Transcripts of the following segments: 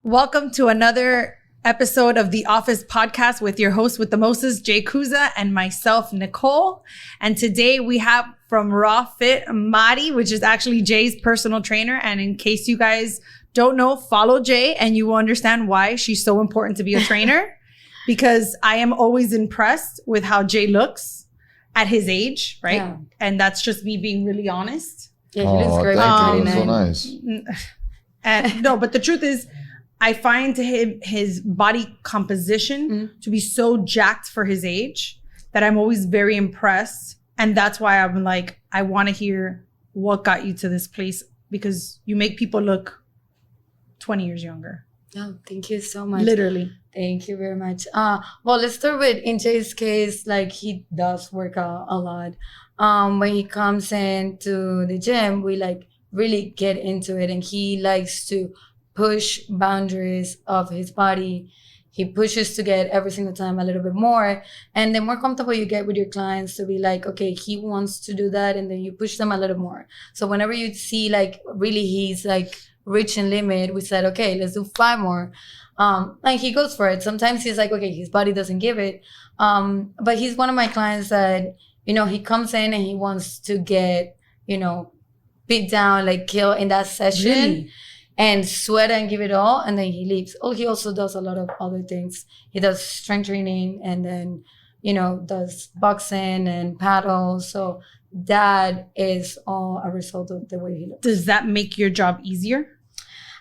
Welcome to another episode of the Office Podcast with your host with the mostest, Jay Kuza, and myself, Nicole. And today we have from RAWFIT, Mari, which is actually Jay's personal trainer. And in case you guys don't know, follow Jay and you will understand why she's so important to be a trainer. Because I am always impressed with how Jay looks at his age, right? Yeah. And that's just me being really honest. Yeah, he looks great. Thank you. So nice. And no, but the truth is, I find his body composition to be so jacked for his age that I'm always very impressed. And that's why I'm like, I want to hear what got you to this place, because you make people look 20 years younger. Oh, thank you so much. Literally. Thank you very much. Well, let's start with, in Jay's case, like he does work out a lot. When he comes into the gym, we like really get into it, and he likes to push boundaries of his body. He pushes to get every single time a little bit more. And the more comfortable you get with your clients to be like, okay, he wants to do that. And then you push them a little more. So whenever you see like really he's like reaching limit, we said, okay, let's do 5 more. And he goes for it. Sometimes he's like, okay, his body doesn't give it. But he's one of my clients that, you know, he comes in and he wants to get, you know, beat down, like kill in that session. Really? And sweat and give it all, and then he leaves. Oh, he also does a lot of other things. He does strength training, and then, you know, does boxing and paddle. So that is all a result of the way he looks. Does that make your job easier?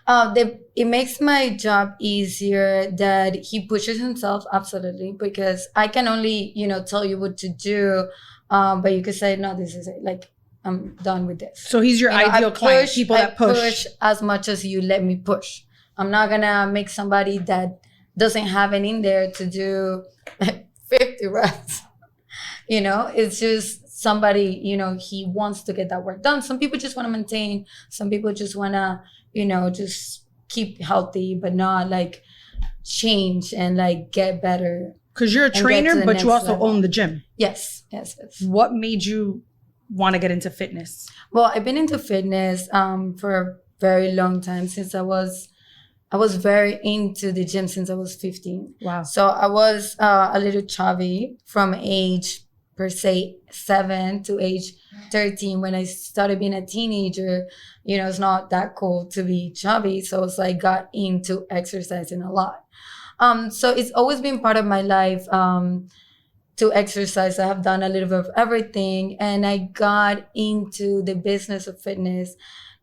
It makes my job easier that he pushes himself, absolutely, because I can only, you know, tell you what to do, but you could say, no, this is it. Like, I'm done with this. So he's your ideal client, people that push. I push as much as you let me push. I'm not going to make somebody that doesn't have it in there to do 50 reps. You know, it's just somebody, you know, he wants to get that work done. Some people just want to maintain. Some people just want to, you know, just keep healthy, but not like change and like get better. Because you're a trainer, but you also own the gym. Yes. What made you want to get into fitness? Well, I've been into fitness for a very long time, since I was very into the gym since I was 15. Wow. So I was a little chubby from age per se 7 to age 13. When I started being a teenager, you know, it's not that cool to be chubby. So it's like got into exercising a lot. So it's always been part of my life to exercise. I have done a little bit of everything, and I got into the business of fitness.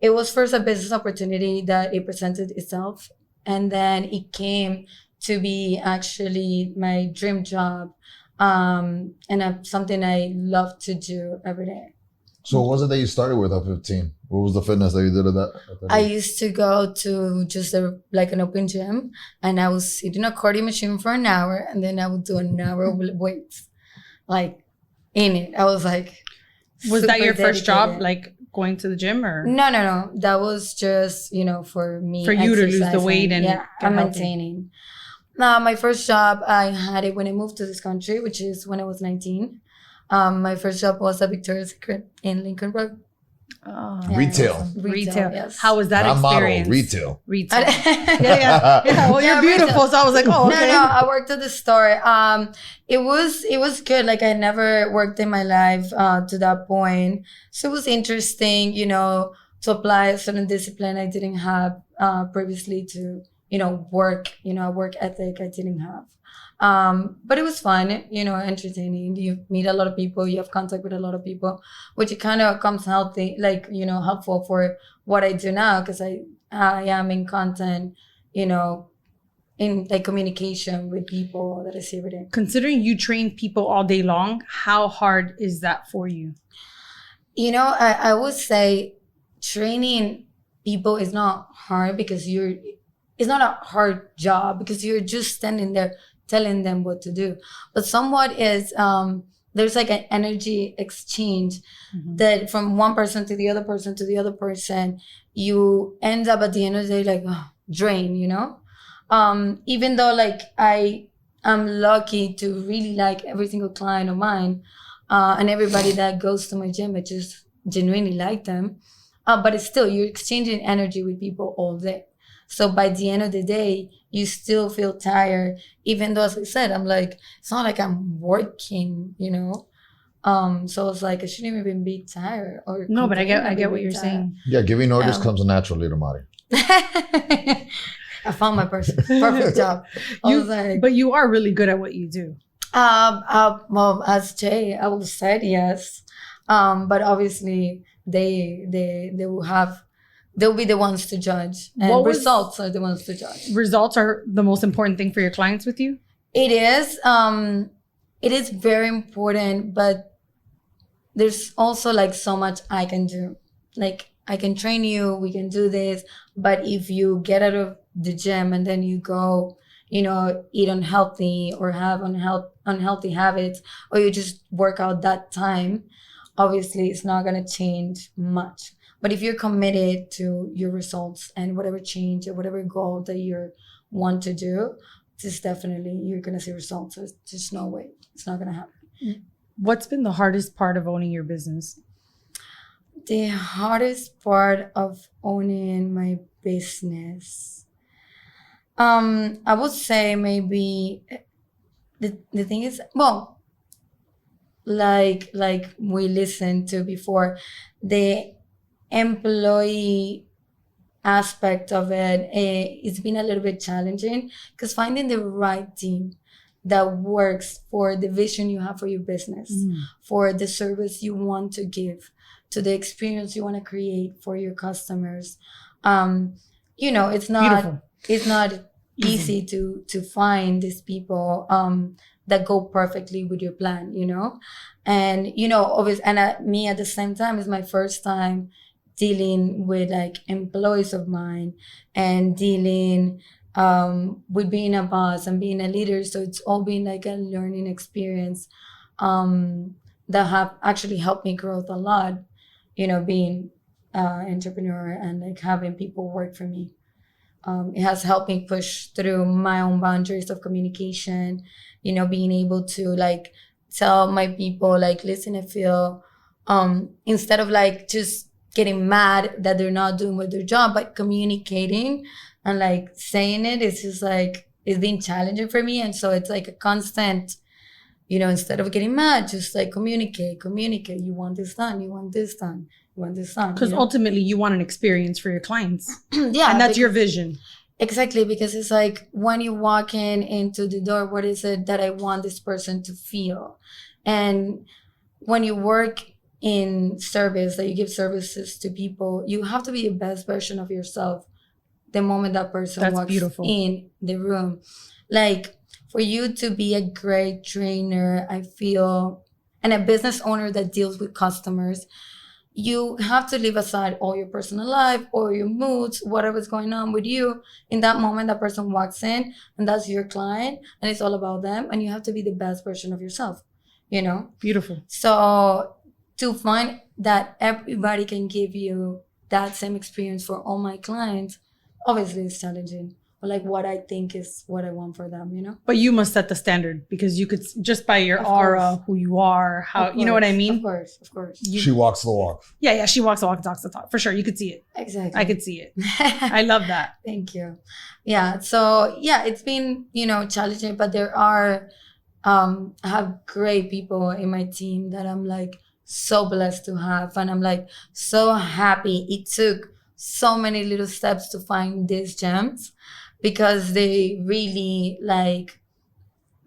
It was first a business opportunity that it presented itself, and then it came to be actually my dream job, and something I love to do every day. So what was it that you started with at 15? What was the fitness that you did at that I used to go to just like an open gym, and I would sit in a cardio machine for an hour, and then I would do an hour with weights, like in it. I was like, was that your first job, like going to the gym, or? No. That was just, you know, for me. For you to lose the weight and I'm maintaining. Now, my first job, I had it when I moved to this country, which is when I was 19. My first job was at Victoria's Secret in Lincoln Road. Oh, retail. Yes. How was that experience? Retail. Yeah. Well, you're beautiful, retail. So I was like, oh, okay. No, I worked at the store. It was good. Like, I never worked in my life to that point, so it was interesting, you know, to apply a certain discipline I didn't have previously to, you know, work. You know, a work ethic I didn't have. But it was fun, you know, entertaining. You meet a lot of people, you have contact with a lot of people, which it kind of comes healthy, like, you know, helpful for what I do now, because I am in content, you know, in like communication with people that I see every day. Considering you train people all day long, how hard is that for you? You know, I would say training people is not hard, because it's not a hard job, because you're just standing there telling them what to do. But somewhat is, there's like an energy exchange that from one person to the other person to the other person, you end up at the end of the day like drained, you know? Even though like I am lucky to really like every single client of mine, and everybody that goes to my gym, I just genuinely like them. But it's still, you're exchanging energy with people all day. So by the end of the day, you still feel tired, even though, as I said, I'm like, it's not like I'm working, you know? So it's like, I shouldn't even be tired or No, but I complain get about what being you're tired. saying. Yeah, giving orders comes naturally to Mari. I found my person. Perfect job. I was like, But you are really good at what you do. well, as Jay, I will say yes. But obviously they will have, they'll be the ones to judge, and results are the ones to judge. Results are the most important thing for your clients with you? It is very important, but there's also like so much I can do. Like, I can train you, we can do this, but if you get out of the gym and then you go, you know, eat unhealthy or have unhealthy habits, or you just work out that time, obviously it's not going to change much. But if you're committed to your results and whatever change or whatever goal that you want to do, just definitely you're going to see results. There's just no way it's not going to happen. What's been the hardest part of owning your business? The hardest part of owning my business, I would say maybe the thing is, well, like we listened to before, the employee aspect of it, it's been a little bit challenging, because finding the right team that works for the vision you have for your business, for the service you want to give, to the experience you want to create for your customers. You know, it's not Beautiful. It's not easy to find these people that go perfectly with your plan, you know? And, you know, obviously, and me at the same time, is my first time dealing with like employees of mine and dealing with being a boss and being a leader. So it's all been like a learning experience that have actually helped me grow a lot, you know, being entrepreneur and like having people work for me. It has helped me push through my own boundaries of communication, you know, being able to like tell my people, like, listen, I feel, instead of like just getting mad that they're not doing with their job, but communicating and like saying it, it's just like, it's been challenging for me. And so it's like a constant, you know, instead of getting mad, just like communicate. You want this done, you want this done, you want this done. Because ultimately you want an experience for your clients. Yeah. And that's your vision. Exactly, because it's like when you walk into the door, what is it that I want this person to feel? And when you work in service, that you give services to people, you have to be the best version of yourself the moment that person walks in the room. Like, for you to be a great trainer, I feel, and a business owner that deals with customers, you have to leave aside all your personal life or your moods, whatever's going on with you. In that moment, that person walks in and that's your client and it's all about them. And you have to be the best version of yourself, you know? Beautiful. So to find that everybody can give you that same experience for all my clients, obviously it's challenging. But like what I think is what I want for them, you know? But you must set the standard, because you could, just by your aura, who you are, how, you know what I mean? Of course. She walks the walk. Yeah, she walks the walk and talks the talk. For sure, you could see it. Exactly. I could see it. I love that. Thank you. Yeah, so yeah, it's been, you know, challenging, but there are, I have great people in my team that I'm like so blessed to have. And I'm like so happy it took so many little steps to find these gems, because they really like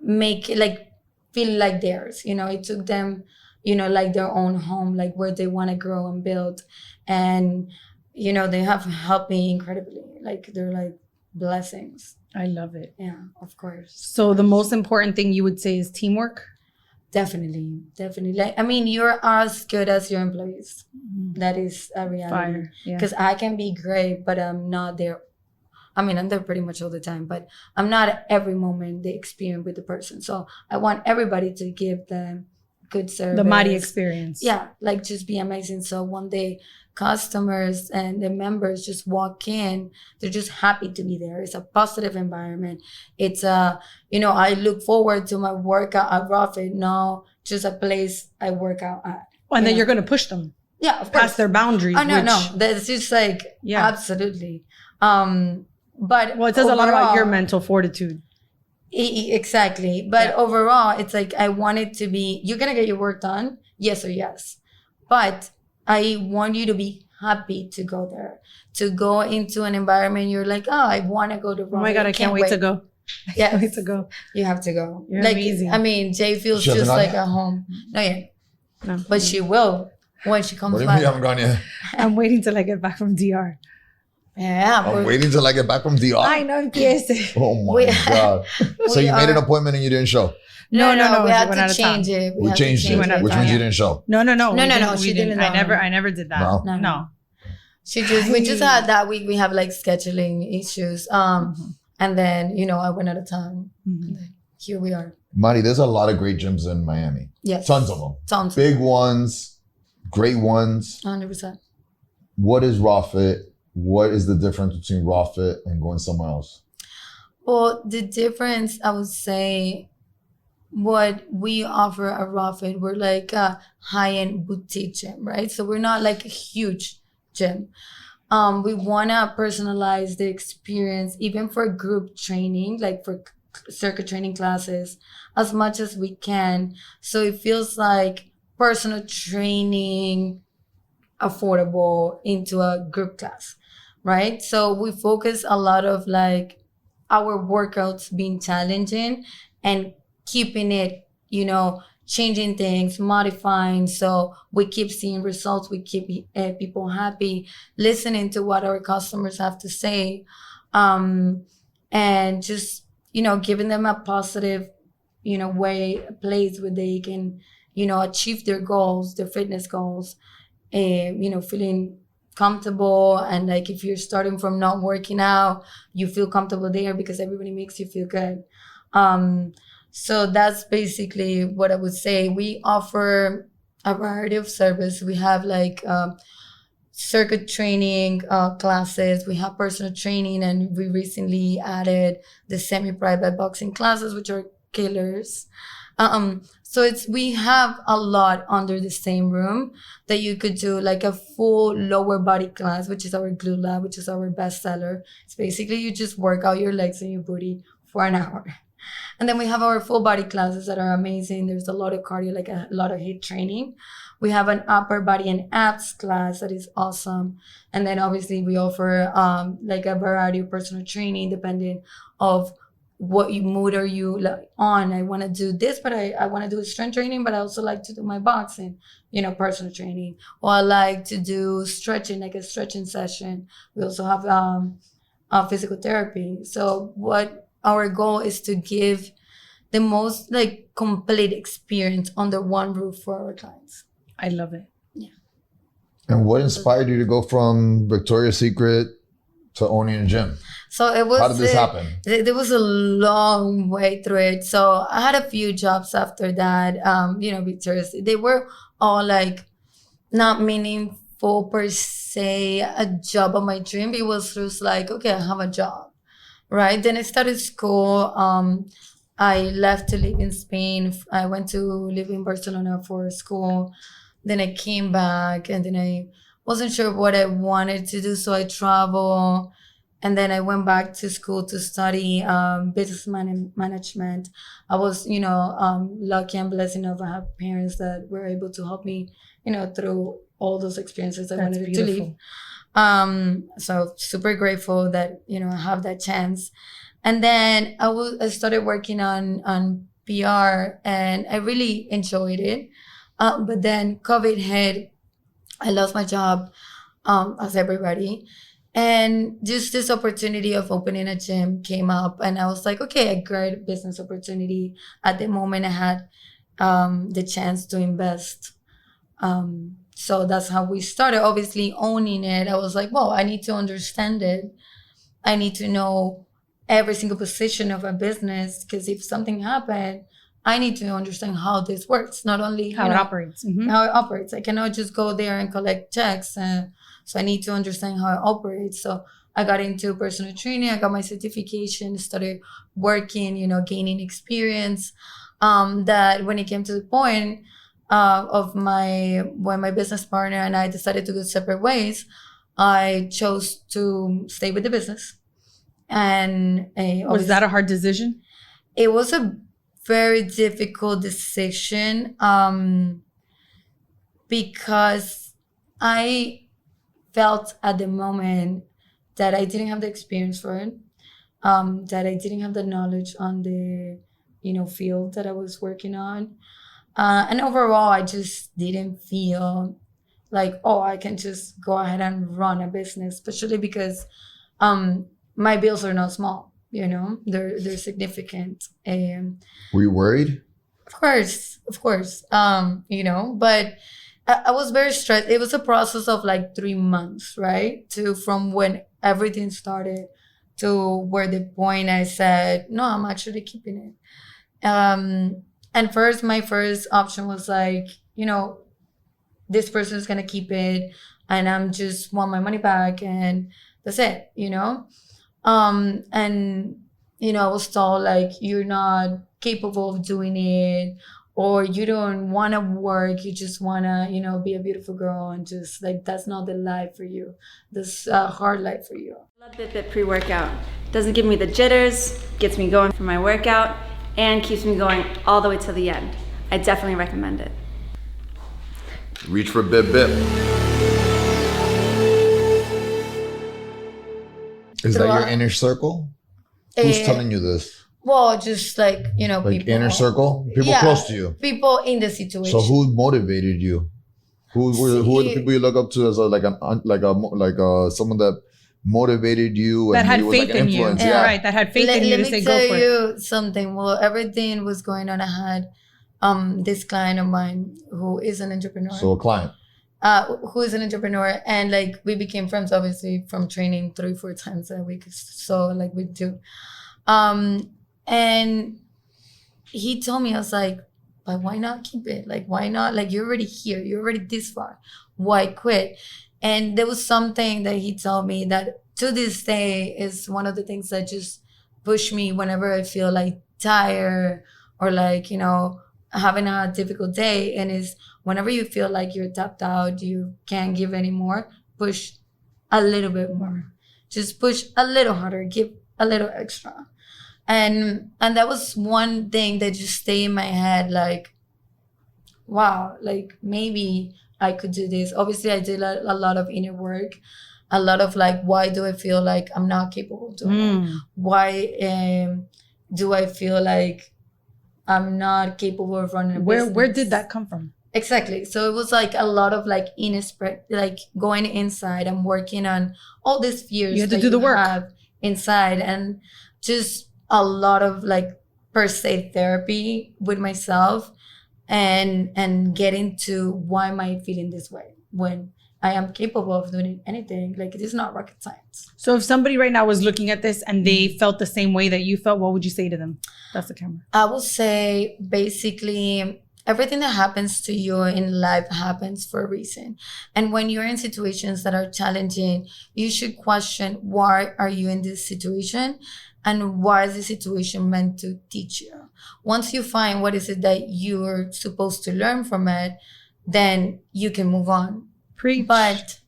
make it like feel like theirs, you know. It took them, you know, like their own home, like where they want to grow and build. And, you know, they have helped me incredibly. Like, they're like blessings. I love it. Yeah, of course. So the most important thing you would say is teamwork? Definitely. Like, I mean, you're as good as your employees. That is a reality. Because I can be great, but I'm not there. I mean, I'm there pretty much all the time, but I'm not at every moment the experience with the person. So I want everybody to give them good service. The Mari experience. Yeah, like just be amazing. So one day customers and the members just walk in, they're just happy to be there. It's a positive environment. It's you know, I look forward to my workout at RAWFIT, not just a place I work out at. And then you're going to push them. Yeah, of course. Past their boundaries. Oh, no. That's just like, absolutely. But Well, it says a lot about your overall- mental fortitude. Exactly. But Yeah. overall, it's like I want it to be, you're going to get your work done, yes or yes. But I want you to be happy to go there, to go into an environment you're like, oh, I want to go to Oh my RAWFIT. God, I can't wait to go. I Yes. can't wait to go. You have to go. You're like, amazing. I mean, Jay feels She hasn't just gone like yet? at home. No, yeah. No. But she will when she comes What do you mean back. you haven't gone yet? I'm waiting till I get back from DR. Yeah. I'm but waiting till I get back from DR. Ay, no empiece. Oh my We- God. So we you made an are- appointment and you didn't show? No, We she had went out to of town. change it. We had to changed change it, went out which of means town. you didn't show. No. No, we no, didn't- no, we she didn't. I never did that. No. No. We just had that week. We have like scheduling issues. Mm-hmm. And then, I went out of town. And then here we are. Mari, there's a lot of great gyms in Miami. Yes. Tons of them. Tons. Big ones, great ones. 100%. What is RAWFIT? What is the difference between RAWFIT and going somewhere else? Well, the difference, I would say, what we offer at RAWFIT, we're like a high-end boutique gym, right? So we're not like a huge gym. We want to personalize the experience, even for group training, like for circuit training classes, as much as we can. So it feels like personal training, affordable into a group class, right? So we focus a lot of like our workouts being challenging and keeping it, changing things, modifying. So we keep seeing results. We keep people happy, listening to what our customers have to say. And just, giving them a positive, place where they can, achieve their goals, their fitness goals, feeling comfortable. And like, if you're starting from not working out, you feel comfortable there because everybody makes you feel good. So that's basically what I would say. We offer a variety of service. We have like circuit training classes. We have personal training, and we recently added the semi-private boxing classes, which are killers. So we have a lot under the same room that you could do, like a full lower body class, which is our glute lab, which is our best seller. It's basically you just work out your legs and your booty for an hour. And then we have our full body classes that are amazing. There's a lot of cardio, like a lot of HIIT training. We have an upper body and abs class that is awesome. And then obviously we offer like a variety of personal training depending of what mood are you like on. I want to do this, but I want to do strength training, but I also like to do my boxing, personal training. Or I like to do stretching, like a stretching session. We also have physical therapy. So what our goal is to give the most like complete experience under one roof for our clients. I love it. Yeah. And what inspired you to go from Victoria's Secret to owning a gym? So it was. How did this happen? There was a long way through it. So I had a few jobs after that. Victoria's. They were all like not meaningful per se. A job of my dream. It was just like, okay, I have a job. Right. Then I started school. I left to live in Spain. I went to live in Barcelona for school. Then I came back, and then I wasn't sure what I wanted to do. So I traveled, and then I went back to school to study business management. I was, lucky and blessed enough. I have parents that were able to help me, through all those experiences I That's wanted beautiful. to live. So super grateful that, I have that chance. And then I started working on PR, and I really enjoyed it. But then COVID hit. I lost my job, as everybody. And just this opportunity of opening a gym came up, and I was like, okay, a great business opportunity. At the moment, I had the chance to invest. So that's how we started. Obviously, owning it, I was like, well, I need to understand it. I need to know every single position of a business, because if something happened, I need to understand how this works, not only How it operates. Mhm. how it operates. I cannot just go there and collect checks. So I need to understand how it operates. So I got into personal training. I got my certification, started working, gaining experience. That when it came to the point when my business partner and I decided to go separate ways, I chose to stay with the business. And Was that a hard decision? it was a very difficult decision because I felt at the moment that I didn't have the experience for it, that I didn't have the knowledge on the, field that I was working on. And overall, I just didn't feel like, oh, I can just go ahead and run a business, especially because my bills are not small, they're significant. Were you worried? Of course, but I was very stressed. It was a process of like 3 months, right? From when everything started to where the point I said, no, I'm actually keeping it. And my first option was like, this person is going to keep it and I'm just want my money back and that's it, and, I was told like, you're not capable of doing it, or you don't want to work, you just want to, be a beautiful girl, and just like, that's not the life for you. This hard life for you. Love Fitbit pre-workout. Doesn't give me the jitters, gets me going for my workout, and keeps me going all the way to the end. I definitely recommend it. Reach for bip bip. Is that your inner circle? Who's telling you this? Well, just like, Like people. inner circle? People close to you. People in the situation. So who motivated you? Who are the people you look up to as someone that motivated you? That and had was faith like an in you. influence? Yeah. Right. That had faith in you to say, go for it. Let me tell you something. Well, everything was going on. I had this client of mine who is an entrepreneur. So a client. Who is an entrepreneur, and like we became friends obviously from training 3-4 times a week. So like we do. And he told me, I was like, but why not keep it? Like, why not? Like, you're already here. You're already this far. Why quit? And there was something that he told me that to this day is one of the things that just push me whenever I feel like tired or like, having a difficult day. And is whenever you feel like you're tapped out, you can't give anymore, push a little bit more. Just push a little harder, give a little extra. And that was one thing that just stayed in my head, like, wow, like maybe I could do this. Obviously, I did a lot of inner work, a lot of like, why do I feel like I'm not capable of doing it? Why do I feel like I'm not capable of running a business? Where did that come from? Exactly. So it was like a lot of like like going inside and working on all these fears you had to do the work have inside, and just a lot of like per se therapy with myself and getting to why am I feeling this way when I am capable of doing anything. Like, it is not rocket science. So if somebody right now was looking at this and they felt the same way that you felt, what would you say to them? That's the camera. I will say basically everything that happens to you in life happens for a reason. And when you're in situations that are challenging, you should question, why are you in this situation? And why is the situation meant to teach you? Once you find what is it that you're supposed to learn from it, then you can move on. Preach. But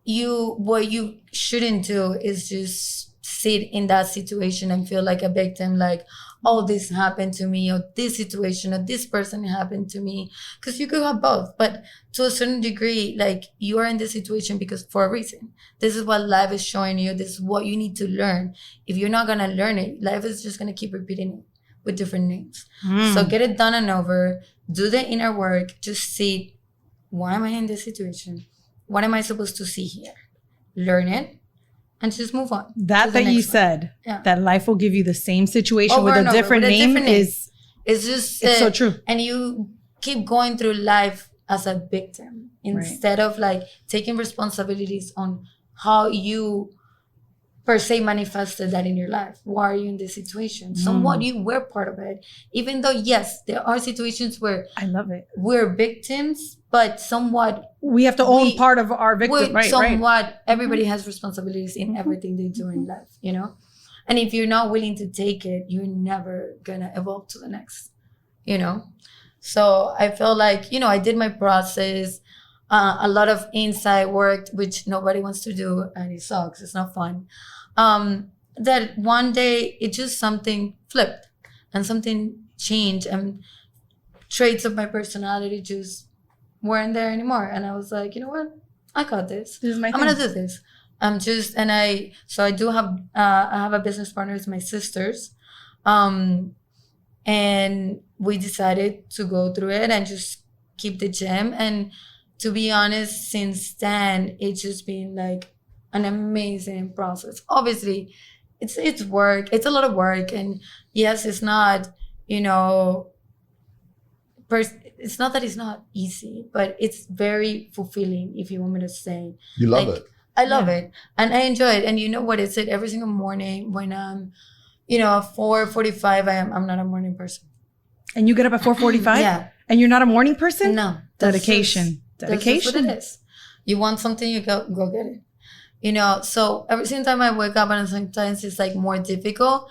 what you shouldn't do is just sit in that situation and feel like a victim, like, oh, this happened to me, or this situation, or this person happened to me. Because you could have both, but to a certain degree, like, you are in this situation because for a reason. This is what life is showing you. This is what you need to learn. If you're not gonna learn it, life is just gonna keep repeating it with different names. So get it done and over. Do the inner work. Just see, why am I in this situation? What am I supposed to see here? Learn it. And just move on. That you said, that life will give you the same situation over with a different name is it's so true. And you keep going through life as a victim instead of like taking responsibilities on how you per se manifested that in your life. Why are you in this situation? Somewhat you were part of it. Even though, yes, there are situations where I love it. We're victims, but somewhat we have to own part of our victim, right? Somewhat everybody has responsibilities in everything they do in life, And if you're not willing to take it, you're never gonna evolve to the next, So I feel like, I did my process, a lot of inside work, which nobody wants to do, and it sucks. It's not fun. that one day it just something flipped and something changed and traits of my personality just weren't there anymore. And I was like, you know what? I got this. This is my I'm thing. gonna do this. I do have I have a business partner with my sisters. And we decided to go through it and just keep the gym. And to be honest, since then, it's just been like an amazing process. Obviously, it's work. It's a lot of work. And yes, it's not, you know, it's not that it's not easy, but it's very fulfilling, if you want me to say. You love Like, it. I love it. And I enjoy it. And you know what? It's it every single morning when I'm, you know, 4:45, I'm not a morning person. And you get up at 4:45? Yeah. And you're not a morning person? No. Dedication. That's just what it is. You want something, you go get it. You know, so every single time I wake up, and sometimes it's like more difficult.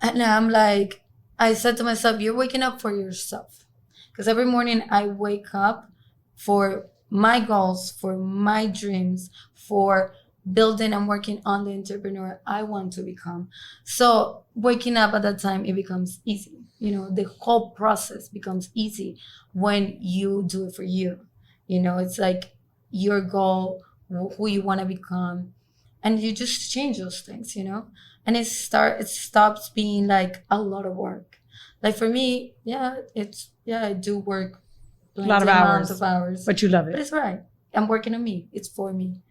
And I'm like, I said to myself, you're waking up for yourself. Because every morning I wake up for my goals, for my dreams, for building and working on the entrepreneur I want to become. So waking up at that time, it becomes easy. You know, the whole process becomes easy when you do it for you. You know, it's like your goal, who you want to become, and you just change those things, you know? And it stops being like a lot of work. Like for me, I do work a lot of hours. But you love But it. it's right. I'm working on me. It's for me.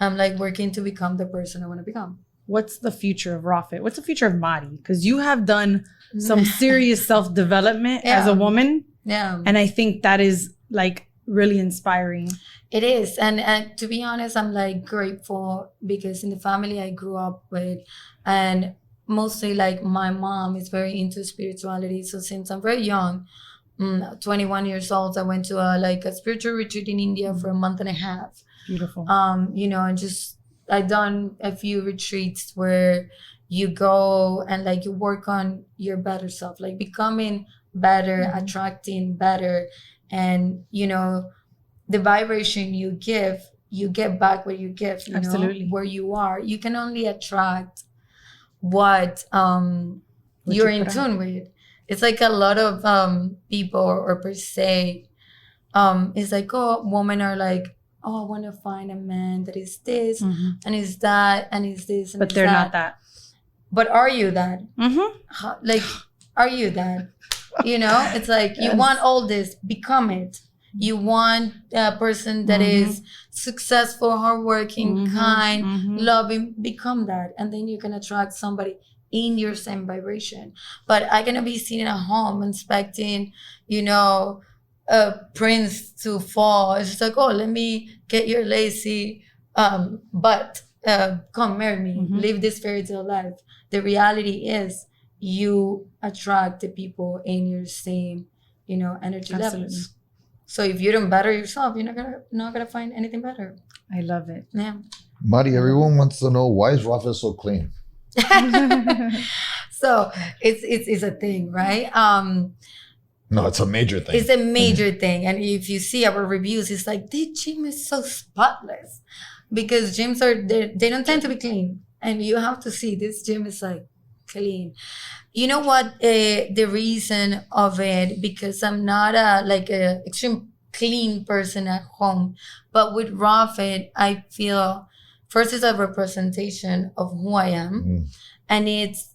I'm like working to become the person I want to become. What's the future of RAWFIT? What's the future of Mari? Because you have done some serious self-development as a woman. Yeah. And I think that is like really inspiring. It is. And to be honest, I'm like grateful because in the family I grew up with, and mostly like my mom is very into spirituality. So since I'm very young, 21 years old, I went to a spiritual retreat in India for a month and a half. Beautiful. You know, and just I've done a few retreats where you go and like you work on your better self, like becoming better, attracting better, and you know, the vibration you give, you get back what you give. You Absolutely. know, where you are, you can only attract what you're you in put tune with. It's like a lot of people or per se, it's like, oh, women are like, oh, I want to find a man that is this and is that and is this and But is they're that. not that. But are you that? Mm-hmm. Like, are you that? You know, it's like you want all this, become it. You want a person that is successful, hardworking, kind, loving, become that. And then you can attract somebody in your same vibration. But I'm going to be sitting at home expecting, you know, a prince to fall. It's just like, oh, let me get your lazy butt. Come marry me. Live this fairy tale life. The reality is you attract the people in your same, you know, energy levels. So if you don't better yourself, you're not gonna find anything better. I love it. Yeah. Mari, everyone wants to know, why is RAWFIT so clean? So it's a thing, right? No, it's a major thing. It's a major thing. And if you see our reviews, it's like, the gym is so spotless. Because gyms they don't tend to be clean. And you have to see this gym is like clean. You know what? The reason of it, because I'm not a extreme clean person at home. But with RAWFIT, I feel first it's a representation of who I am. And it's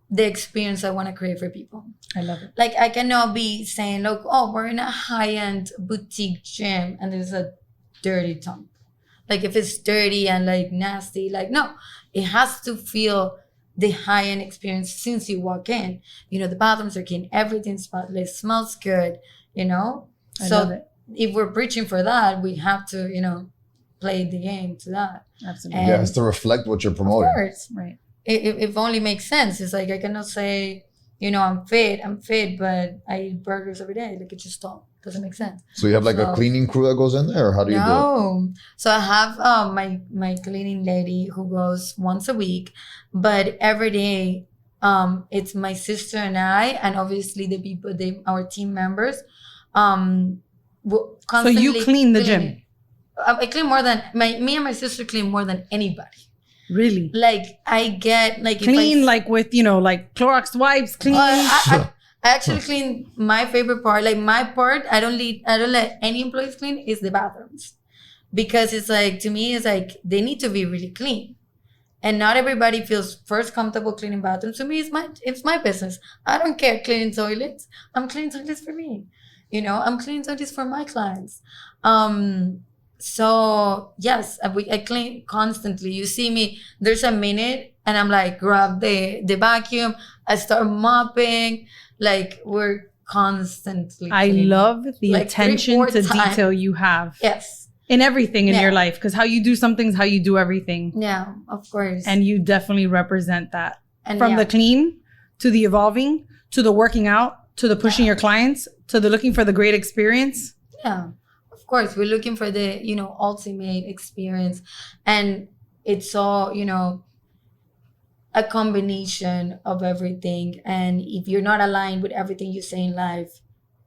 the experience I want to create for people. I love it. Like I cannot be saying, look, oh, we're in a high-end boutique gym and there's a dirty dump. Like if it's dirty and like nasty, like no, it has to feel the high-end experience since you walk in. You know, the bathrooms are clean, everything's spotless, smells good, you know? I love it. If we're preaching for that, we have to, you know, play the game to that. Absolutely. Yeah, it's to reflect what you're promoting. Of course. Right. It only makes sense. It's like I cannot say, you know, I'm fit, but I eat burgers every day. Like it just doesn't make sense. So you have like a cleaning crew that goes in there, or how do you do it? No. So I have my cleaning lady who goes once a week, but every day it's my sister and I, and obviously the people, our team members. So you clean the gym? I clean more than me and my sister clean more than anybody. Really? Like I get like Clean, if I, like with, like Clorox wipes, clean. I actually clean my favorite part. Like my part, I don't let any employees clean is the bathrooms, because it's like, to me, it's like they need to be really clean, and not everybody feels first comfortable cleaning bathrooms. To me, it's my business. I don't care cleaning toilets. I'm cleaning toilets for me. I'm cleaning toilets for my clients. So yes, I clean constantly. You see me, there's a minute and I'm like, grab the vacuum. I start mopping. Like we're constantly I cleaning. love the Like attention 3-4 to times. detail you have. Yes. In everything in Yeah. your life. Because how you do something's how you do everything. Yeah, of course. And you definitely represent that. And From yeah. the clean to the evolving to the working out to the pushing your clients to the looking for the great experience. Yeah, of course. We're looking for the, ultimate experience. And it's all, a combination of everything. And if you're not aligned with everything you say in life,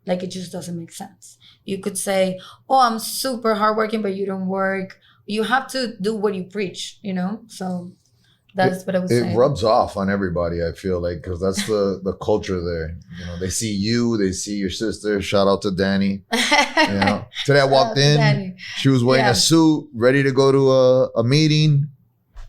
like it just doesn't make sense. You could say, oh, I'm super hardworking, but you don't work. You have to do what you preach, So that's what I was saying. It rubs off on everybody, I feel like, because that's the culture there. They see you, they see your sister. Shout out to Danny. Today I walked in, Danny. she was wearing a suit, ready to go to a meeting,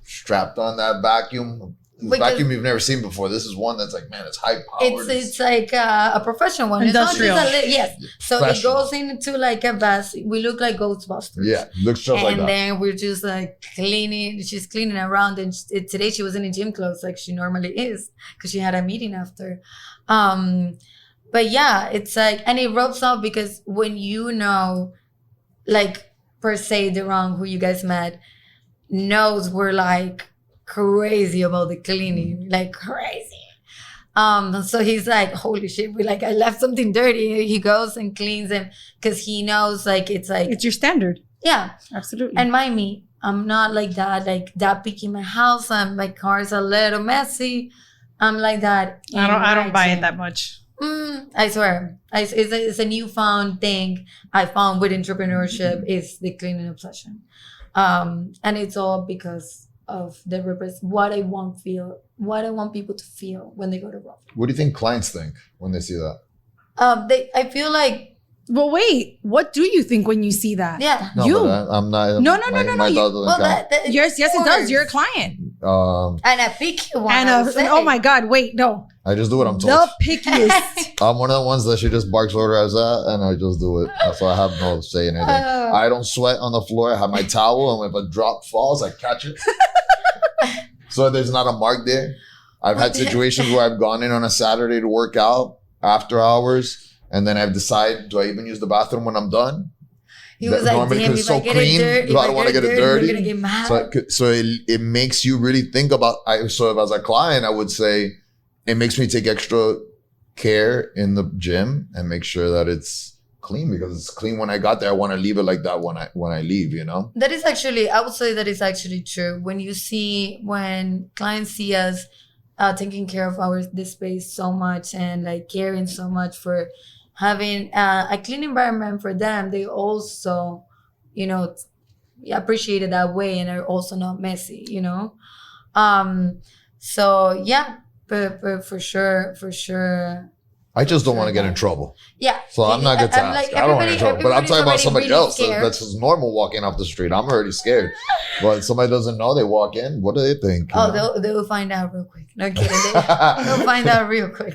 strapped on that vacuum. Vacuum you've never seen before. This is one that's like, man, it's high powered. It's like a professional one. Industrial. It's not just yes. So it Professional. goes into like a vest. We look like Ghostbusters. Yeah, looks just like And that. then we're just like cleaning. She's cleaning around, and today she was in a gym clothes like she normally is because she had a meeting after. But yeah, it's like, and it rubs off because when like per se, the wrong who you guys met knows we're like crazy about the cleaning, like crazy. So he's like, holy shit, I left something dirty. He goes and cleans them because he knows like it's your standard. Yeah, Absolutely. and mind me, I'm not like that picky in my house. My car's a little messy. I'm like that. I don't buy it that much. I swear, it's a newfound thing I found with entrepreneurship is the cleaning obsession, and it's all because of what I want people to feel when they go to RAWFIT. What do you think clients think when they see that? I feel like, Well, wait. What do you think when you see that? yeah. No, You. but I'm not. No. My thought doesn't count. Yes, it does. You're a client. And a picky one. And I would say. oh my God, wait, no. I just do what I'm told. The pickiest. I'm one of the ones that she just barks order as that, and I just do it. So I have no say in anything. I don't sweat on the floor. I have my towel, and if a drop falls, I catch it. So there's not a mark there. I've had situations where I've gone in on a Saturday to work out after hours, and then I've decided, do I even use the bathroom when I'm done? He was like, Normally, damn, 'cause if I get it dirty, I don't want to get it dirty. You're gonna get mad. So it makes you really think about. So if as a client, I would say it makes me take extra care in the gym and make sure that it's clean, because it's clean when I got there. I want to leave it like that when I leave. That is actually, I would say that is actually true. When clients see us taking care of this space so much and like caring so much for having a clean environment for them, they also, appreciate it that way and are also not messy, So yeah, but for sure. I just don't want to get in trouble. Yeah. So I'm not good to ask. Like, I don't want to get in trouble. But I'm talking about somebody really else. scared. That's just normal walking off the street. I'm already scared. But somebody doesn't know, they walk in. What do they think? They'll find out real quick. No kidding. They'll find out real quick.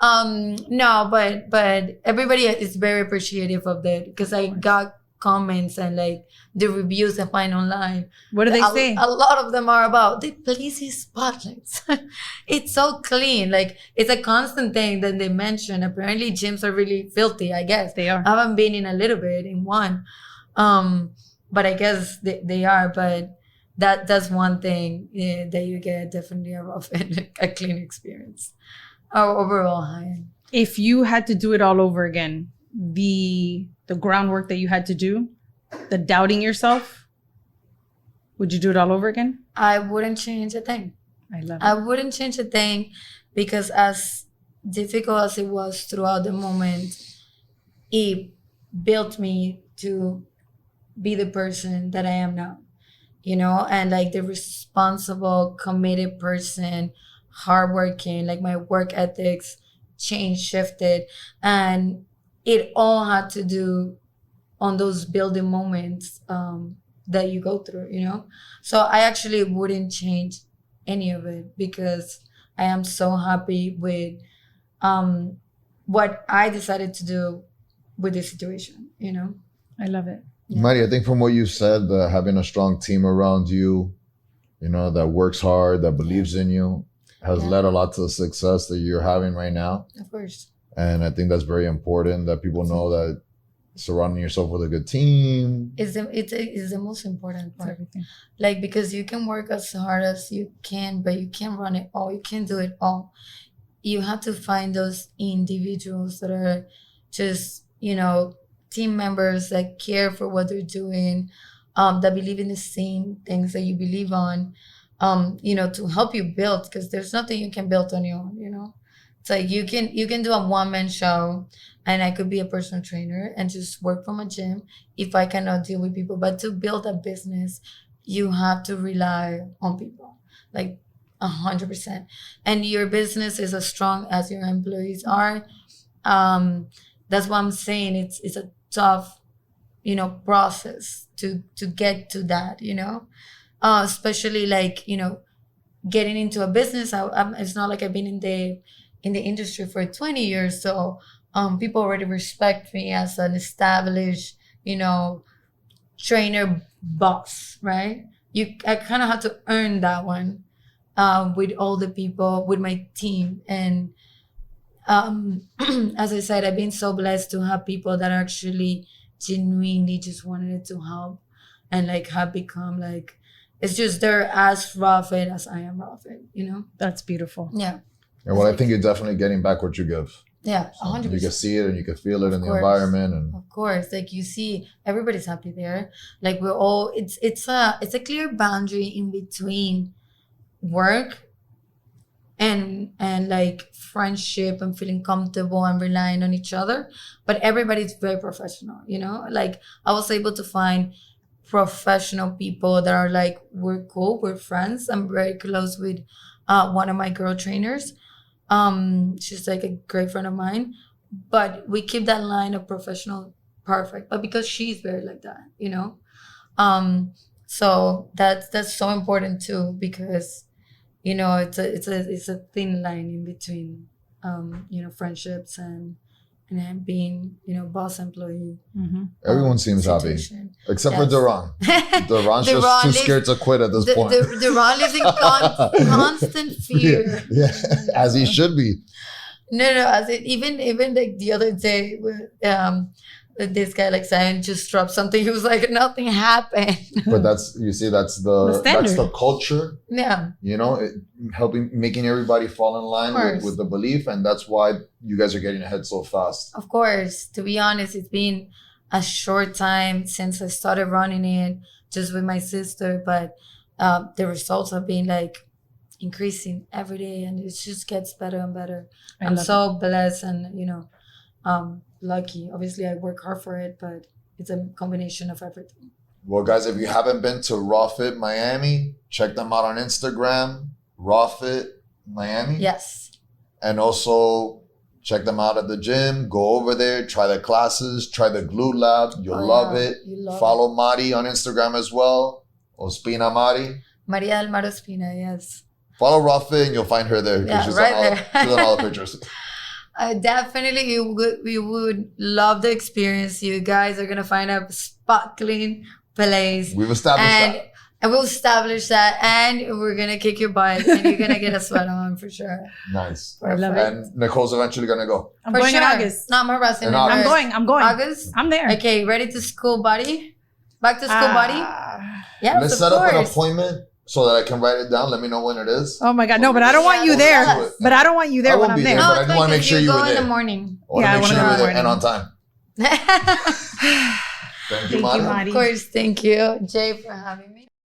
No, but everybody is very appreciative of that because I got comments and like the reviews I find online. What do they say? A lot of them are about the blazing spotlights. It's so clean. Like it's a constant thing that they mention. Apparently gyms are really filthy, I guess. They are. I haven't been in a little bit in one. But I guess they are. But that's one thing that you get definitely a rough and a clean experience. Overall high. If you had to do it all over again, the groundwork that you had to do, the doubting yourself, would you do it all over again? I wouldn't change a thing. I love it. I wouldn't change a thing because as difficult as it was throughout the moment, it built me to be the person that I am now. you know, and like the responsible, committed person, hardworking, like my work ethics shifted. And it all had to do on those building moments that you go through, you know? So I actually wouldn't change any of it because I am so happy with what I decided to do with this situation, you know? I love it. Yeah. Mari, I think from what you said, having a strong team around you, you know, that works hard, that believes in you, has led a lot to the success that you're having right now. Of course. And I think that's very important that people know that surrounding yourself with a good team It's the most important part. Everything. Like, because you can work as hard as you can, but you can't run it all. You can't do it all. You have to find those individuals that are just, you know, team members that care for what they're doing, that believe in the same things that you believe on, you know, to help you build, because there's nothing you can build on your own, you know. It's like you can do a one-man show, and I could be a personal trainer and just work from a gym if I cannot deal with people. But to build a business, you have to rely on people, like 100%. And your business is as strong as your employees are. That's what I'm saying. It's a tough, you know, process to get to that, you know, especially like, you know, getting into a business. It's not like I've been in the industry for 20 years. So people already respect me as an established, you know, trainer boss, right? I kind of had to earn that one with all the people, with my team. And as I said, I've been so blessed to have people that actually genuinely just wanted to help and like have become like, it's just they're as RAWFIT as I am RAWFIT, you know? That's beautiful. Yeah. And well, I think you're definitely getting back what you give. Yeah, So 100%. you can see it and you can feel it in the course. environment. And Of course, like you see, everybody's happy there. Like we're all, it's a clear boundary in between work and like friendship and feeling comfortable and relying on each other. But everybody's very professional, you know? Like I was able to find professional people that are like, we're cool, we're friends. I'm very close with one of my girl trainers. She's like a great friend of mine, but we keep that line of professional perfect, but because she's very like that, you know? So that's so important too, because, you know, it's a thin line in between, you know, friendships and being, you know, boss employee. everyone seems happy, except for Duran. Duran's just too scared to quit at this point. Duran lives in constant fear. Yeah, as he should be. No, as it even like the other day with this guy like Simon just dropped something. He was like, nothing happened. But that's the culture. Yeah. You know, making everybody fall in line with the belief, and that's why you guys are getting ahead so fast. Of course. To be honest, it's been a short time since I started running it just with my sister, but the results have been like increasing every day, and it just gets better and better. I'm so blessed and, you know, lucky. Obviously, I work hard for it, but it's a combination of everything. Well, guys, if you haven't been to RAWFIT Miami, check them out on Instagram, RAWFIT Miami. Yes. And also check them out at the gym. Go over there, try the classes, try the glute lab. You'll love it. Follow Mari on Instagram as well. Ospina Mari. Maria del Mar Ospina, yes. Follow RAWFIT and you'll find her there. Yeah, she's right on all the pictures. Definitely, we would love the experience. You guys are gonna find a sparkling place. We've established that. And we'll establish that, and we're gonna kick your butt, and you're gonna get a sweat on for sure. Nice. I love it. And Nicole's eventually gonna go. I'm For going sure. in August. Not my harassing. I'm going. August? I'm there. Okay, ready to school, buddy? Back to school, buddy? Yes, Let's set up an appointment so that I can write it down. Let me know when it is. Oh my God, no, but I don't want you there. But I don't want you there I when won't I'm be there. there, No, but I it's do want to make sure you go were in there. the morning. I want to make sure you were there and on time. Thank Thank you, Mari. Mari. Of course, thank you, Jay, for having me.